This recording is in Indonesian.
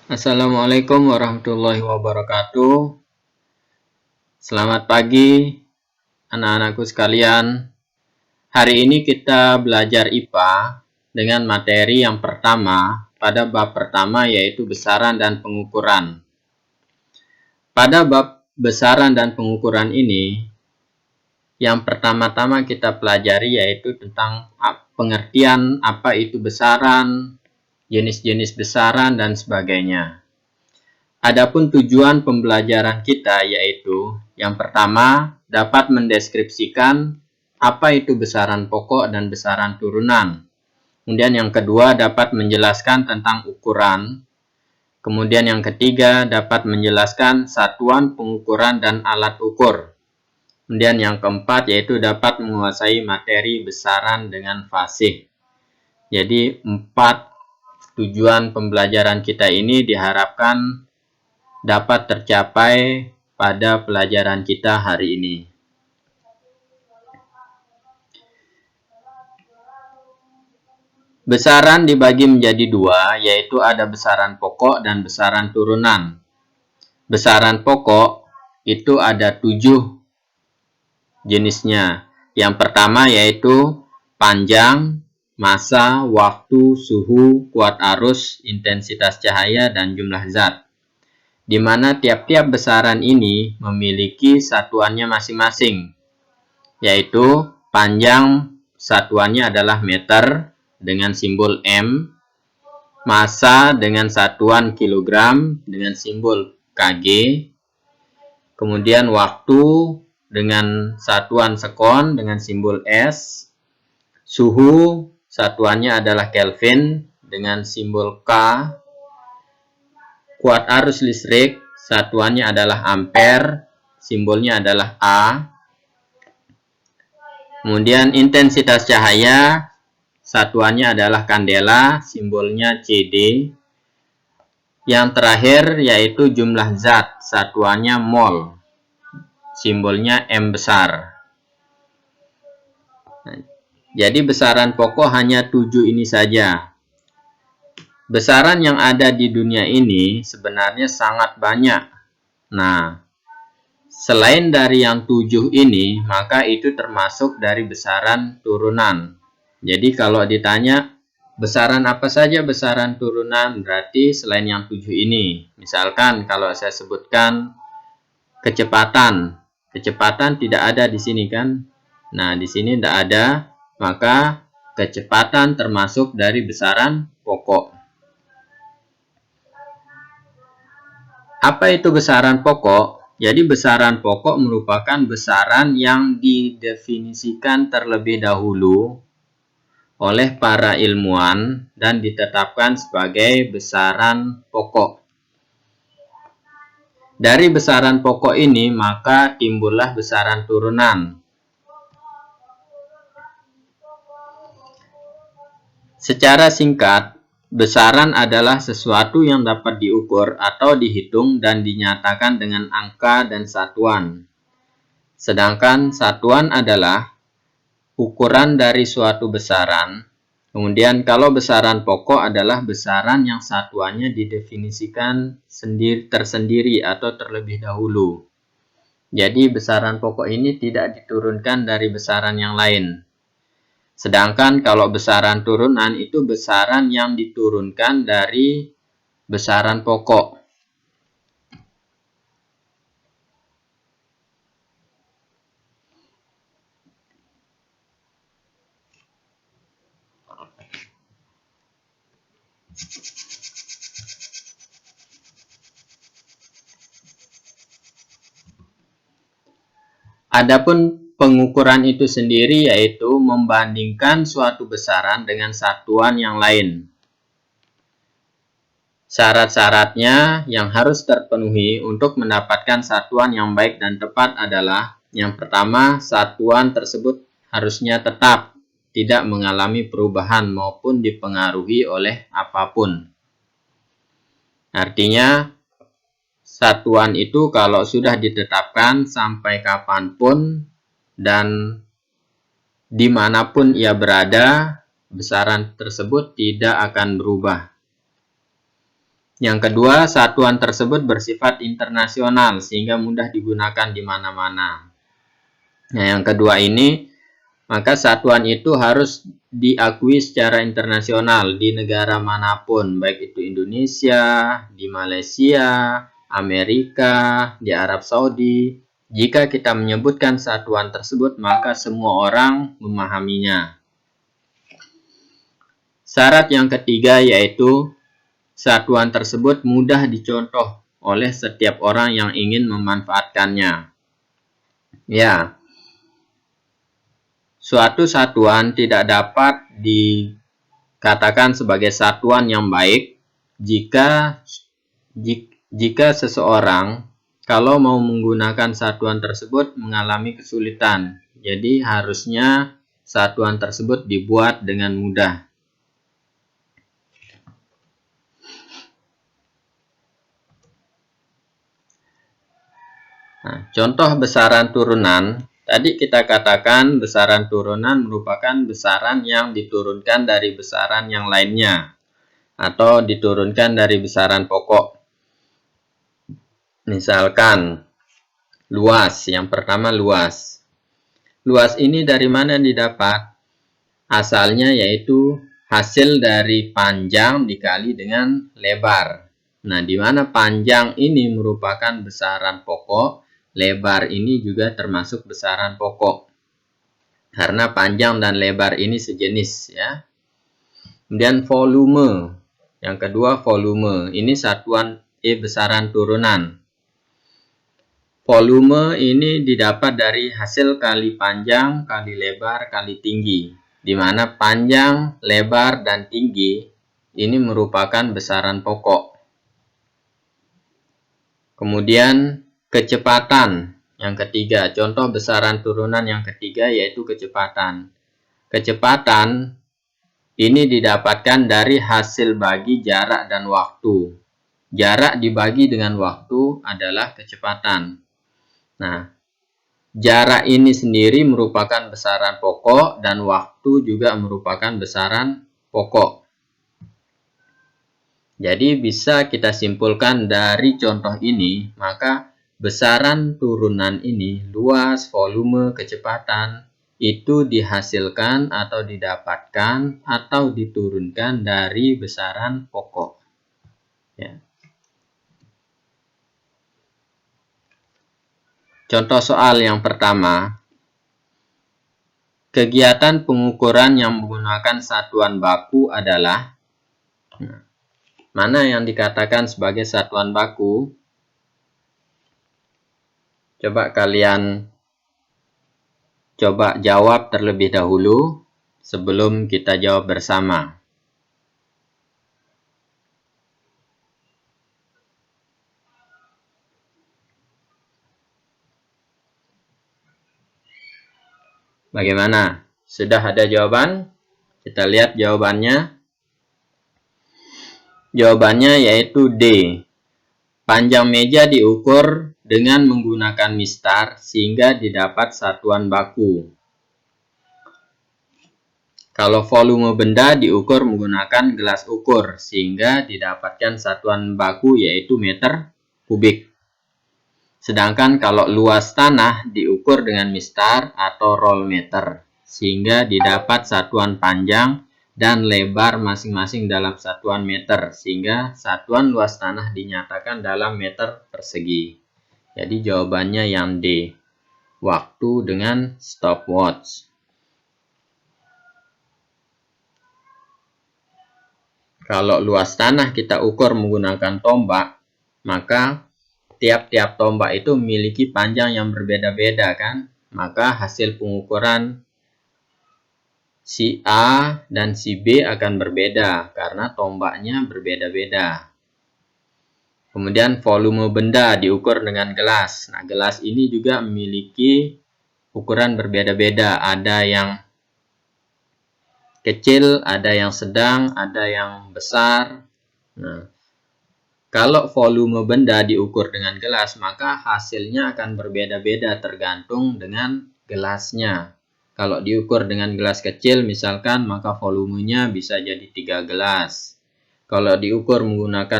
Assalamualaikum warahmatullahi wabarakatuh. Selamat pagi anak-anakku sekalian. Hari ini kita belajar IPA dengan materi yang pertama pada bab pertama, yaitu besaran dan pengukuran. Pada bab besaran dan pengukuran ini, yang pertama-tama kita pelajari yaitu tentang pengertian apa itu besaran, jenis-jenis besaran, dan sebagainya. Adapun tujuan pembelajaran kita yaitu yang pertama dapat mendeskripsikan apa itu besaran pokok dan besaran turunan. Kemudian yang kedua dapat menjelaskan tentang ukuran. Kemudian yang ketiga dapat menjelaskan satuan pengukuran dan alat ukur. Kemudian yang keempat yaitu dapat menguasai materi besaran dengan fasih. Jadi 4 tujuan pembelajaran kita ini diharapkan dapat tercapai pada pelajaran kita hari ini. Besaran dibagi menjadi dua, yaitu ada besaran pokok dan besaran turunan. Besaran pokok itu ada 7 jenisnya. Yang pertama yaitu panjang, massa, waktu, suhu, kuat arus, intensitas cahaya, dan jumlah zat. Di mana tiap-tiap besaran ini memiliki satuannya masing-masing, yaitu panjang satuannya adalah meter dengan simbol M, massa dengan satuan kilogram dengan simbol kg, kemudian waktu dengan satuan sekon dengan simbol S, suhu satuannya adalah Kelvin dengan simbol K, kuat arus listrik satuannya adalah ampere, simbolnya adalah A. Kemudian intensitas cahaya satuannya adalah kandela, simbolnya CD. Yang terakhir yaitu jumlah zat, satuannya mol, simbolnya M besar. Jadi besaran pokok hanya 7 ini saja. Besaran yang ada di dunia ini sebenarnya sangat banyak. Nah, selain dari yang 7 ini, maka itu termasuk dari besaran turunan. Jadi kalau ditanya, besaran apa saja besaran turunan, berarti selain yang 7 ini. Misalkan kalau saya sebutkan kecepatan. Kecepatan tidak ada di sini kan? Nah, di sini tidak ada, maka kecepatan termasuk dari besaran pokok. Apa itu besaran pokok? Jadi besaran pokok merupakan besaran yang didefinisikan terlebih dahulu oleh para ilmuwan dan ditetapkan sebagai besaran pokok. Dari besaran pokok ini maka timbullah besaran turunan. Secara singkat, besaran adalah sesuatu yang dapat diukur atau dihitung dan dinyatakan dengan angka dan satuan. Sedangkan satuan adalah ukuran dari suatu besaran. Kemudian kalau besaran pokok adalah besaran yang satuannya didefinisikan tersendiri atau terlebih dahulu. Jadi besaran pokok ini tidak diturunkan dari besaran yang lain. Sedangkan kalau besaran turunan itu besaran yang diturunkan dari besaran pokok. Adapun pengukuran itu sendiri yaitu membandingkan suatu besaran dengan satuan yang lain. Syarat-syaratnya yang harus terpenuhi untuk mendapatkan satuan yang baik dan tepat adalah yang pertama, satuan tersebut harusnya tetap, tidak mengalami perubahan maupun dipengaruhi oleh apapun. Artinya, satuan itu kalau sudah ditetapkan sampai kapanpun dan dimanapun ia berada, besaran tersebut tidak akan berubah. Yang kedua, satuan tersebut bersifat internasional sehingga mudah digunakan di mana-mana. Nah, yang kedua ini, maka satuan itu harus diakui secara internasional di negara manapun, baik itu Indonesia, di Malaysia, Amerika, di Arab Saudi. Jika kita menyebutkan satuan tersebut, maka semua orang memahaminya. Syarat yang ketiga yaitu satuan tersebut mudah dicontoh oleh setiap orang yang ingin memanfaatkannya. Ya, suatu satuan tidak dapat dikatakan sebagai satuan yang baik jika seseorang kalau mau menggunakan satuan tersebut mengalami kesulitan. Jadi harusnya satuan tersebut dibuat dengan mudah. Nah, contoh besaran turunan, tadi kita katakan besaran turunan merupakan besaran yang diturunkan dari besaran yang lainnya atau diturunkan dari besaran pokok. Misalkan luas, yang pertama luas. Luas ini dari mana didapat? Asalnya yaitu hasil dari panjang dikali dengan lebar. Nah, di mana panjang ini merupakan besaran pokok, lebar ini juga termasuk besaran pokok. Karena panjang dan lebar ini sejenis ya. Kemudian volume. Yang kedua volume. Ini satuan besaran turunan. Volume ini didapat dari hasil kali panjang, kali lebar, kali tinggi. Di mana panjang, lebar, dan tinggi ini merupakan besaran pokok. Kemudian kecepatan yang ketiga, contoh besaran turunan yang ketiga yaitu kecepatan. Kecepatan ini didapatkan dari hasil bagi jarak dan waktu. Jarak dibagi dengan waktu adalah kecepatan. Nah, jarak ini sendiri merupakan besaran pokok dan waktu juga merupakan besaran pokok. Jadi bisa kita simpulkan dari contoh ini, maka besaran turunan ini, luas, volume, kecepatan, itu dihasilkan atau didapatkan atau diturunkan dari besaran pokok. Ya. Contoh soal yang pertama, kegiatan pengukuran yang menggunakan satuan baku adalah, mana yang dikatakan sebagai satuan baku? Coba kalian jawab terlebih dahulu sebelum kita jawab bersama. Bagaimana? Sudah ada jawaban? Kita lihat jawabannya. Jawabannya yaitu D. Panjang meja diukur dengan menggunakan mistar sehingga didapat satuan baku. Kalau volume benda diukur menggunakan gelas ukur sehingga didapatkan satuan baku yaitu meter kubik. Sedangkan kalau luas tanah diukur dengan mistar atau roll meter sehingga didapat satuan panjang dan lebar masing-masing dalam satuan meter sehingga satuan luas tanah dinyatakan dalam meter persegi. Jadi jawabannya yang D. Waktu dengan stopwatch. Kalau luas tanah kita ukur menggunakan tombak, maka tiap-tiap tombak itu memiliki panjang yang berbeda-beda kan? Maka hasil pengukuran si A dan si B akan berbeda karena tombaknya berbeda-beda. Kemudian volume benda diukur dengan gelas. Nah, gelas ini juga memiliki ukuran berbeda-beda. Ada yang kecil, ada yang sedang, ada yang besar. Nah, kalau volume benda diukur dengan gelas, maka hasilnya akan berbeda-beda tergantung dengan gelasnya. Kalau diukur dengan gelas kecil misalkan, maka volumenya bisa jadi 3 gelas. Kalau diukur menggunakan